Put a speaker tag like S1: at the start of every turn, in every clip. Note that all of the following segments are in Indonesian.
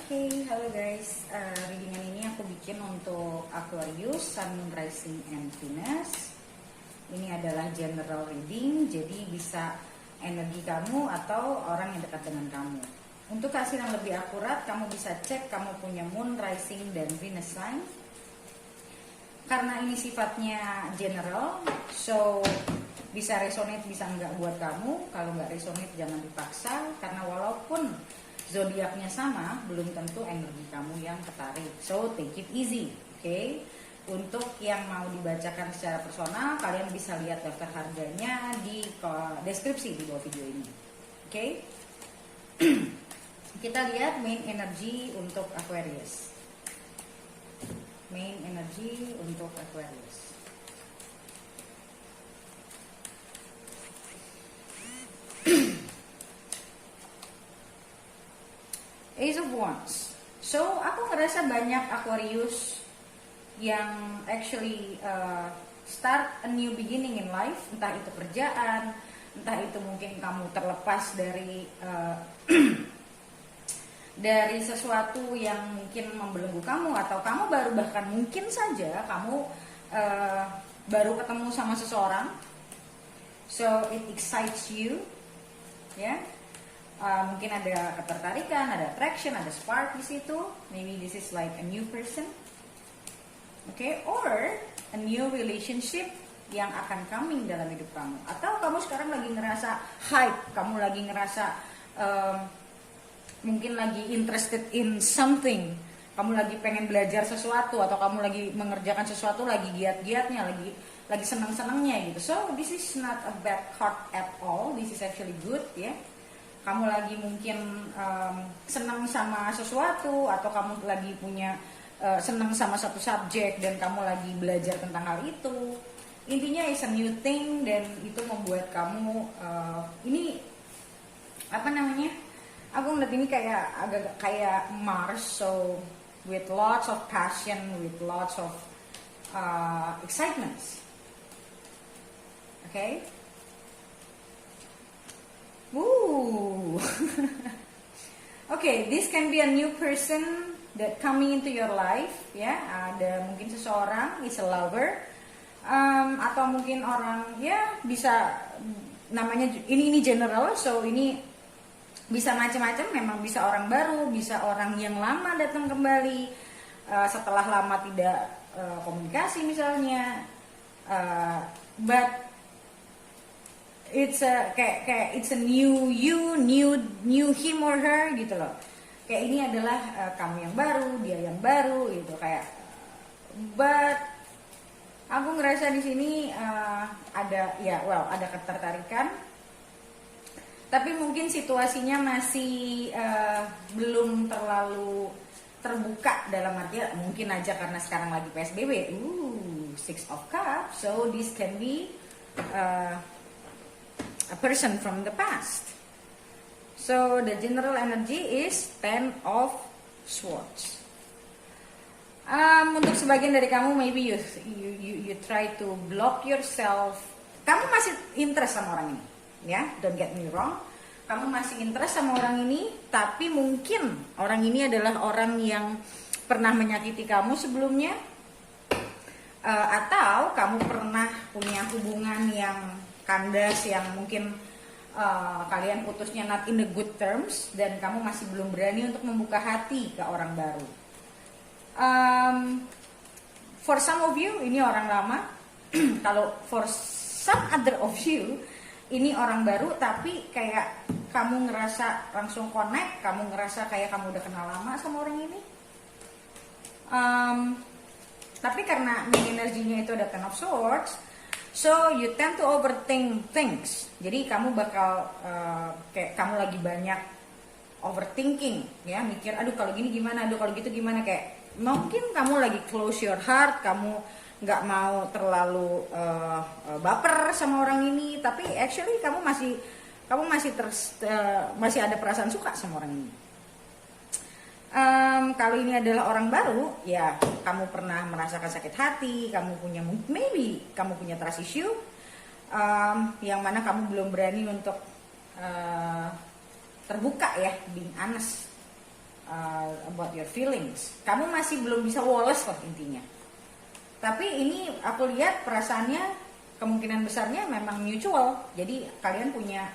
S1: Oke, halo guys. Readingan ini aku bikin untuk Aquarius, Sun, Moon, Rising, and Venus. Ini adalah general reading, jadi bisa energi kamu atau orang yang dekat dengan kamu. Untuk hasil yang lebih akurat, kamu bisa cek kamu punya Moon, Rising, dan Venus sign. Karena ini sifatnya general, so bisa resonate, bisa enggak buat kamu. Kalau enggak resonate jangan dipaksa, karena walaupun zodiaknya sama, belum tentu energi kamu yang ketarik. So take it easy, oke? Untuk yang mau dibacakan secara personal, kalian bisa lihat daftar harganya di deskripsi di bawah video ini, oke? Kita lihat main energy untuk Aquarius. Main energy untuk Aquarius. Ace of Wands. So, aku ngerasa banyak Aquarius yang actually start a new beginning in life. Entah itu kerjaan, entah itu mungkin kamu terlepas dari dari sesuatu yang mungkin membelenggu kamu, atau kamu baru, bahkan mungkin saja kamu baru ketemu sama seseorang. So, it excites you, ya. Mungkin ada ketertarikan, ada attraction, ada spark di situ. Maybe this is like a new person, okay? Or a new relationship yang akan coming dalam hidup kamu. Atau kamu sekarang lagi ngerasa hype, kamu lagi ngerasa mungkin lagi interested in something. Kamu lagi pengen belajar sesuatu, atau kamu lagi mengerjakan sesuatu, lagi giat-giatnya, lagi senang-senangnya gitu. So this is not a bad card at all. This is actually good, ya. Kamu lagi mungkin senang sama sesuatu, atau kamu lagi punya senang sama satu subjek dan kamu lagi belajar tentang hal itu. Intinya is a new thing, dan itu membuat kamu ini apa namanya? Aku ngeliat ini kayak agak kayak Mars, so with lots of passion, with lots of excitements. Okay? Woo. Okay, this can be a new person that coming into your life, ya. Ada mungkin seseorang is a lover, atau mungkin orang, ya, bisa namanya ini general, so ini bisa macam-macam. Memang bisa orang baru, bisa orang yang lama datang kembali setelah lama tidak komunikasi misalnya, but it's a kayak it's a new you, new him or her gitu loh. Kayak ini adalah kamu yang baru, dia yang baru gitu, kayak but aku ngerasa di sini ada ada ketertarikan, tapi mungkin situasinya masih belum terlalu terbuka, dalam artian mungkin aja karena sekarang lagi PSBB. Six of Cups, so this can be a person from the past. So the general energy is Ten of Swords. Untuk sebagian dari kamu, maybe you try to block yourself. Kamu masih interest sama orang ini, ya, don't get me wrong. Kamu masih interest sama orang ini, tapi mungkin orang ini adalah orang yang pernah menyakiti kamu sebelumnya, atau kamu pernah punya hubungan yang kandas, yang mungkin kalian putusnya not in the good terms, dan kamu masih belum berani untuk membuka hati ke orang baru. For some of you ini orang lama. Kalau for some other of you ini orang baru, tapi kayak kamu ngerasa langsung connect, kamu ngerasa kayak kamu udah kenal lama sama orang ini. Tapi karena main energinya itu ada Ten of Swords, so you tend to overthink things. Jadi kamu bakal kayak kamu lagi banyak overthinking, ya, mikir, aduh kalau gini gimana, aduh kalau gitu gimana, kayak mungkin kamu lagi close your heart, kamu nggak mau terlalu baper sama orang ini, tapi actually kamu masih ada perasaan suka sama orang ini. Kalau ini adalah orang baru, ya kamu pernah merasakan sakit hati, maybe kamu punya trust issue, yang mana kamu belum berani untuk terbuka, ya, being honest. about your feelings. Kamu masih belum bisa woles kok intinya. Tapi ini aku lihat perasaannya kemungkinan besarnya memang mutual. Jadi kalian punya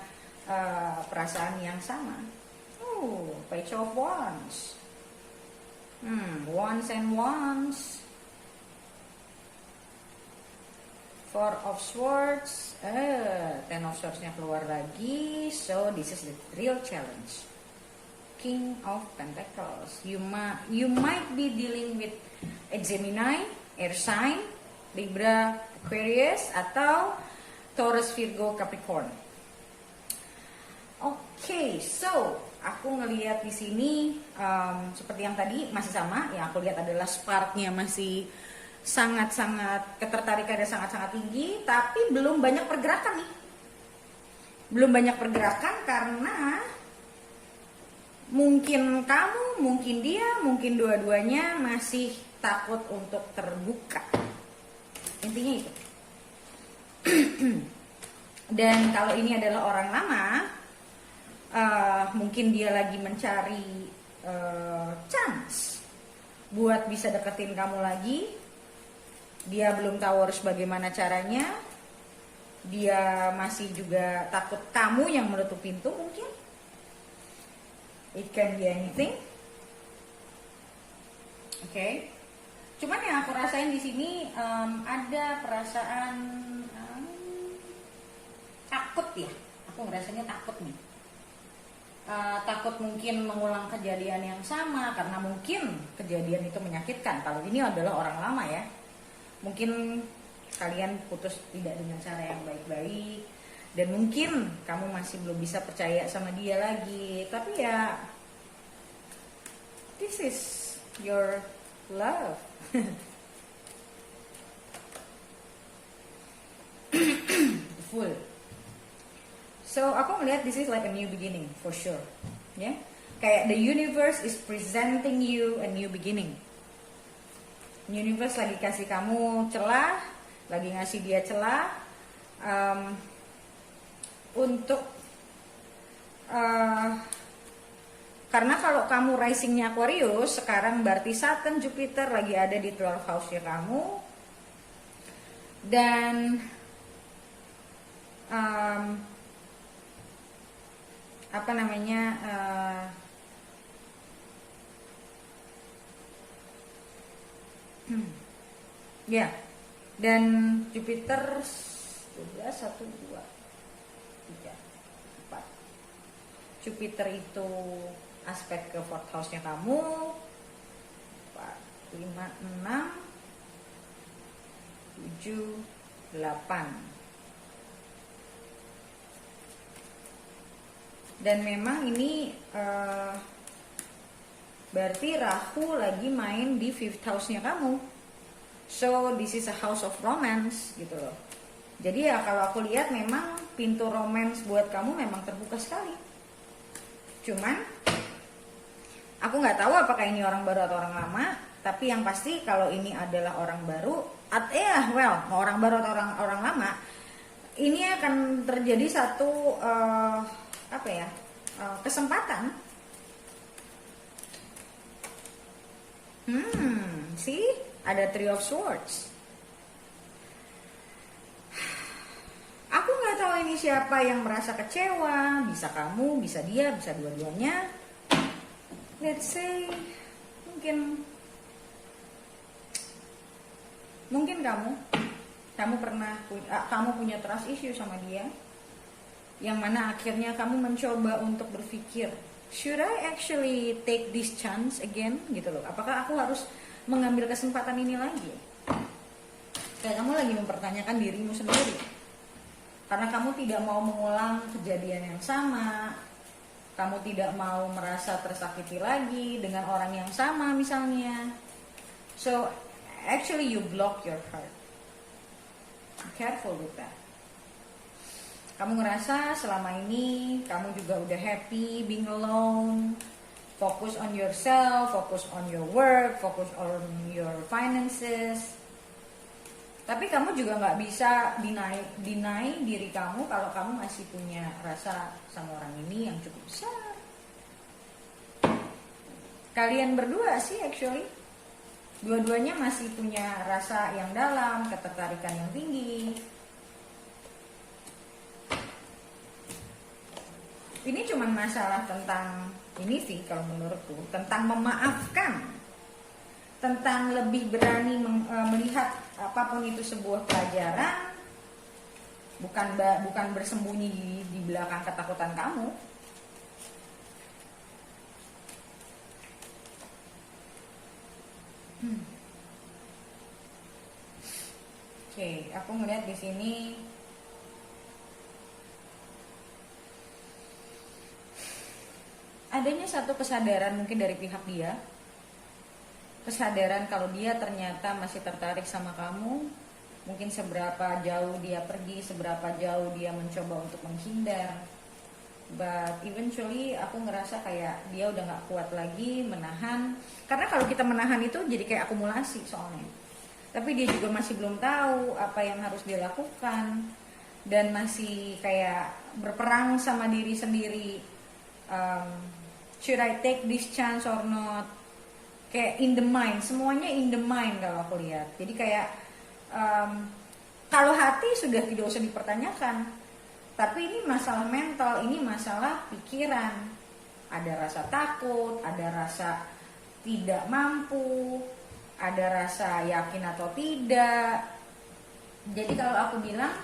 S1: perasaan yang sama. Oh, Page of Wands. Wands and Wands. Four of Swords. Ten of Swords-nya keluar lagi. So this is the real challenge. King of Pentacles. You might be dealing with a Gemini, Air sign, Libra, Aquarius, atau Taurus, Virgo, Capricorn. Oke, so aku ngelihat di sini seperti yang tadi masih sama. Yang aku lihat adalah sparknya masih sangat-sangat, ketertarikannya sangat-sangat tinggi, tapi belum banyak pergerakan nih. Belum banyak pergerakan karena mungkin kamu, mungkin dia, mungkin dua-duanya masih takut untuk terbuka. Intinya itu. Dan kalau ini adalah orang lama, mungkin dia lagi mencari chance buat bisa deketin kamu lagi. Dia belum tahu harus bagaimana caranya. Dia masih juga takut kamu yang menutup pintu mungkin. It can be anything. Oke. Cuman yang aku rasain di sini ada perasaan takut ya. Aku ngerasanya takut nih. Takut mungkin mengulang kejadian yang sama karena mungkin kejadian itu menyakitkan. Kalau ini adalah orang lama ya. Mungkin kalian putus tidak dengan cara yang baik-baik dan mungkin kamu masih belum bisa percaya sama dia lagi. Tapi ya, this is your love. Full. So aku melihat this is like a new beginning for sure. Ya, yeah? Kayak the universe is presenting you a new beginning. Universe lagi kasih kamu celah, lagi ngasih dia celah untuk karena kalau kamu risingnya Aquarius, sekarang berarti Saturn, Jupiter lagi ada di 12th house-nya kamu. Dan apa namanya, ya, dan Jupiter 12, 1, 2, 3, 4. Jupiter itu aspek ke 4th house-nya kamu. 4, 5, 6, 7, 8. Dan memang ini berarti Rahu lagi main di 5th house-nya kamu. So this is a house of romance gitu loh. Jadi ya kalau aku lihat memang pintu romance buat kamu memang terbuka sekali. Cuman aku nggak tahu apakah ini orang baru atau orang lama. Tapi yang pasti kalau ini adalah orang baru, mau orang baru atau orang lama, ini akan terjadi satu kesempatan. See, ada Three of Swords. Aku nggak tahu ini siapa yang merasa kecewa. Bisa kamu, bisa dia, bisa dua-duanya. Let's say mungkin kamu punya trust issue sama dia, yang mana akhirnya kamu mencoba untuk berpikir, should I actually take this chance again gitu loh, apakah aku harus mengambil kesempatan ini lagi. Kayak kamu lagi mempertanyakan dirimu sendiri karena kamu tidak mau mengulang kejadian yang sama, kamu tidak mau merasa tersakiti lagi dengan orang yang sama misalnya. So actually you block your heart. Be careful with that. Kamu ngerasa selama ini kamu juga udah happy being alone, fokus on yourself, fokus on your work, fokus on your finances. Tapi kamu juga nggak bisa deny diri kamu kalau kamu masih punya rasa sama orang ini yang cukup besar. kalian berdua sih actually. Dua-duanya masih punya rasa yang dalam, ketertarikan yang tinggi. Ini cuma masalah tentang ini sih kalau menurutku, tentang memaafkan, tentang lebih berani melihat apapun itu sebuah pelajaran, bukan bersembunyi di belakang ketakutan kamu. Oke, aku ngeliat di sini adanya satu kesadaran mungkin dari pihak dia, kesadaran kalau dia ternyata masih tertarik sama kamu. Mungkin seberapa jauh dia pergi, seberapa jauh dia mencoba untuk menghindar, but eventually aku ngerasa kayak dia udah gak kuat lagi menahan. Karena kalau kita menahan itu jadi kayak akumulasi soalnya. Tapi dia juga masih belum tahu apa yang harus dia lakukan, dan masih kayak berperang sama diri sendiri. Should I take this chance or not? Kayak in the mind, semuanya in the mind kalau aku lihat. Jadi kayak kalau hati sudah tidak usah dipertanyakan, tapi ini masalah mental, ini masalah pikiran. Ada rasa takut, ada rasa tidak mampu, ada rasa yakin atau tidak. Jadi kalau aku bilang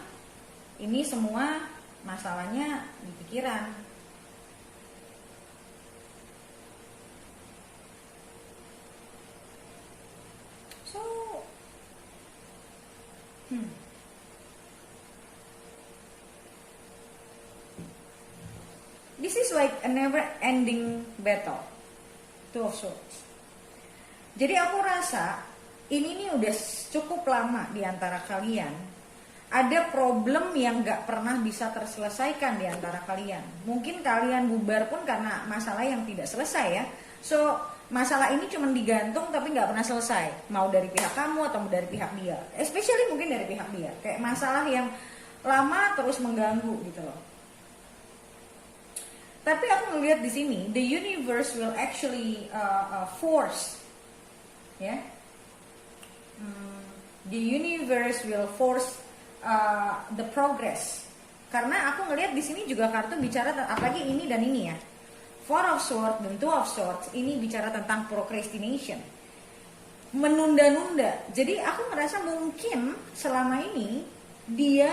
S1: ini semua masalahnya di pikiran. So this is like a never ending battle. Two of Swords. Jadi aku rasa ini nih udah cukup lama di antara kalian. Ada problem yang gak pernah bisa terselesaikan di antara kalian. Mungkin kalian bubar pun karena masalah yang tidak selesai ya. So masalah ini cuma digantung tapi gak pernah selesai. Mau dari pihak kamu atau dari pihak dia. Especially mungkin dari pihak dia. Kayak masalah yang lama terus mengganggu gitu loh. Tapi aku ngelihat di sini, the universe will actually force, ya, the universe will force the progress. Karena aku ngelihat di sini juga kartu bicara, apalagi ini dan ini ya, Four of Swords dan Two of Swords, ini bicara tentang procrastination, menunda-nunda. Jadi aku merasa mungkin selama ini dia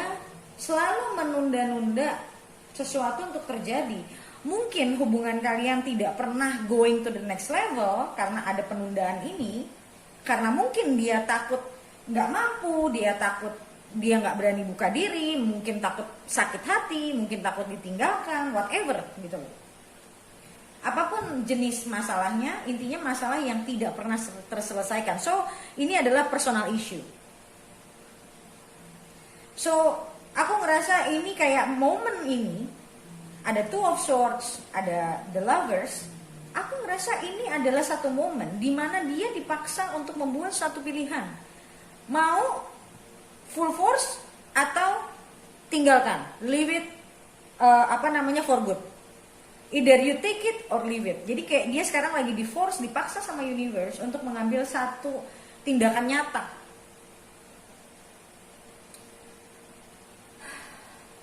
S1: selalu menunda-nunda sesuatu untuk terjadi. Mungkin hubungan kalian tidak pernah going to the next level karena ada penundaan ini. Karena mungkin dia takut gak mampu, dia takut dia gak berani buka diri, mungkin takut sakit hati, mungkin takut ditinggalkan, whatever gitu loh. Apapun jenis masalahnya, intinya masalah yang tidak pernah terselesaikan. So ini adalah personal issue. So aku ngerasa ini kayak momen ini, ada Two of Swords, ada The Lovers. Aku ngerasa ini adalah satu momen di mana dia dipaksa untuk membuat satu pilihan. Mau full force atau tinggalkan, leave it for good. Either you take it or leave it. Jadi kayak dia sekarang lagi di force, dipaksa sama universe untuk mengambil satu tindakan nyata.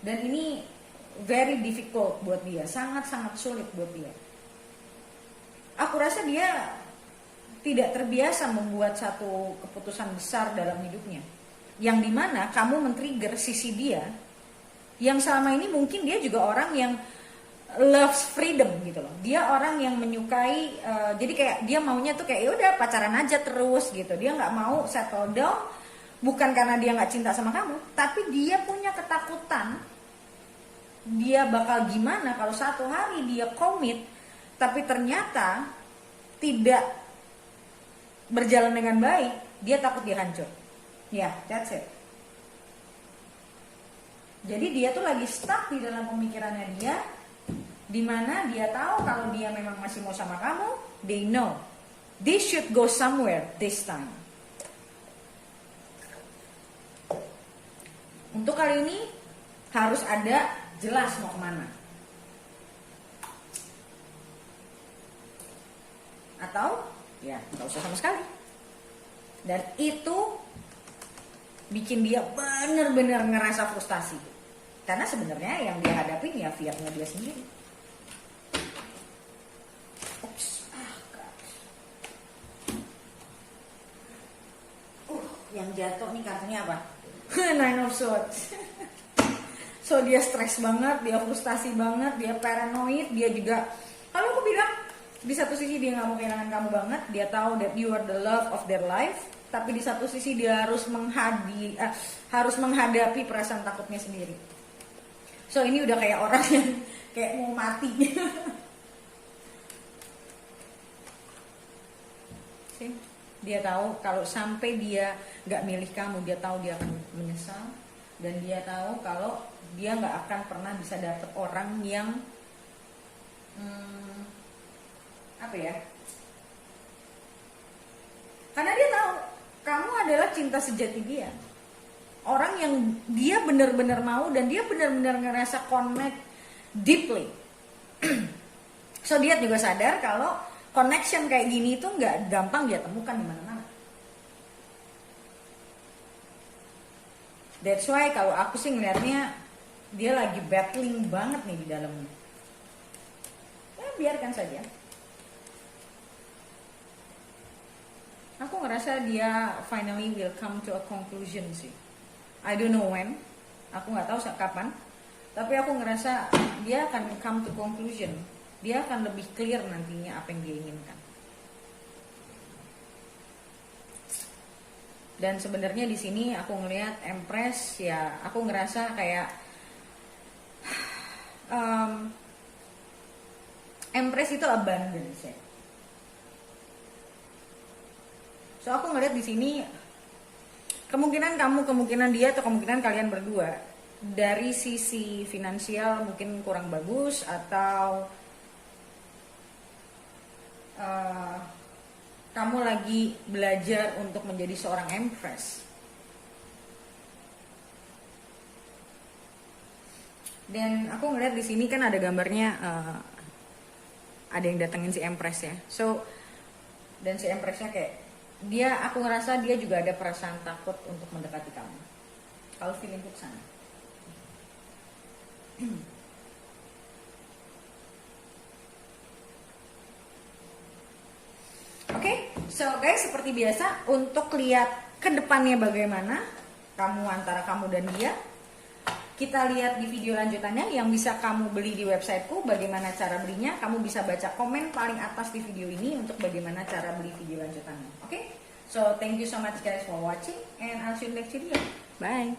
S1: Dan ini very difficult buat dia, sangat-sangat sulit buat dia. Aku rasa dia tidak terbiasa membuat satu keputusan besar dalam hidupnya, yang dimana kamu men-trigger sisi dia, yang selama ini mungkin dia juga orang yang loves freedom gitu loh. Dia orang yang menyukai, jadi kayak dia maunya tuh kayak udah pacaran aja terus gitu. Dia nggak mau settle down, bukan karena dia nggak cinta sama kamu, tapi dia punya ketakutan. Dia bakal gimana kalau satu hari dia komit tapi ternyata tidak berjalan dengan baik, dia takut dia hancur. Ya, that's it. Jadi dia tuh lagi stuck di dalam pemikirannya dia, dimana dia tahu kalau dia memang masih mau sama kamu, they know they should go somewhere this time. Untuk kali ini harus ada jelas mau kemana. atau ya nggak usah sama sekali. Dan itu bikin dia bener-bener ngerasa frustasi, karena sebenarnya yang dia hadapin ya fear-nya dia sendiri. Yang jatuh nih kartunya apa? Nine of Swords. So dia stres banget, dia frustasi banget, dia paranoid, dia juga, kalau aku bilang di satu sisi dia nggak mau kehilangan kamu banget, dia tahu that you are the love of their life, tapi di satu sisi dia harus menghadapi perasaan takutnya sendiri. So ini udah kayak orang yang kayak mau mati. Dia tahu kalau sampai dia nggak milih kamu, dia tahu dia akan menyesal, dan dia tahu kalau dia nggak akan pernah bisa dapet orang yang apa ya? Karena dia tahu kamu adalah cinta sejati dia, orang yang dia benar-benar mau dan dia benar-benar ngerasa connect deeply. So dia juga sadar kalau connection kayak gini itu nggak gampang dia temukan di mana-mana. That's why kalau aku sih ngelihatnya dia lagi battling banget nih di dalamnya. Ya biarkan saja. Aku ngerasa dia finally will come to a conclusion sih. I don't know when. Aku nggak tahu kapan. Tapi aku ngerasa dia akan come to conclusion. Dia akan lebih clear nantinya apa yang dia inginkan. Dan sebenarnya di sini aku ngelihat Empress, ya aku ngerasa kayak Empress itu abundance ya. So aku ngelihat di sini kemungkinan kamu, kemungkinan dia, atau kemungkinan kalian berdua dari sisi finansial mungkin kurang bagus, atau kamu lagi belajar untuk menjadi seorang Empress. Dan aku ngeliat di sini kan ada gambarnya, ada yang datengin si Empress ya. So dan si Empressnya kayak dia, aku ngerasa dia juga ada perasaan takut untuk mendekati kamu. Kalau feeling ke sana. Oke, so guys, seperti biasa untuk lihat ke depannya bagaimana antara kamu dan dia, kita lihat di video lanjutannya yang bisa kamu beli di websiteku. Bagaimana cara belinya? Kamu bisa baca komen paling atas di video ini untuk bagaimana cara beli video lanjutannya. Oke, so thank you so much guys for watching and I'll see you next video. Bye.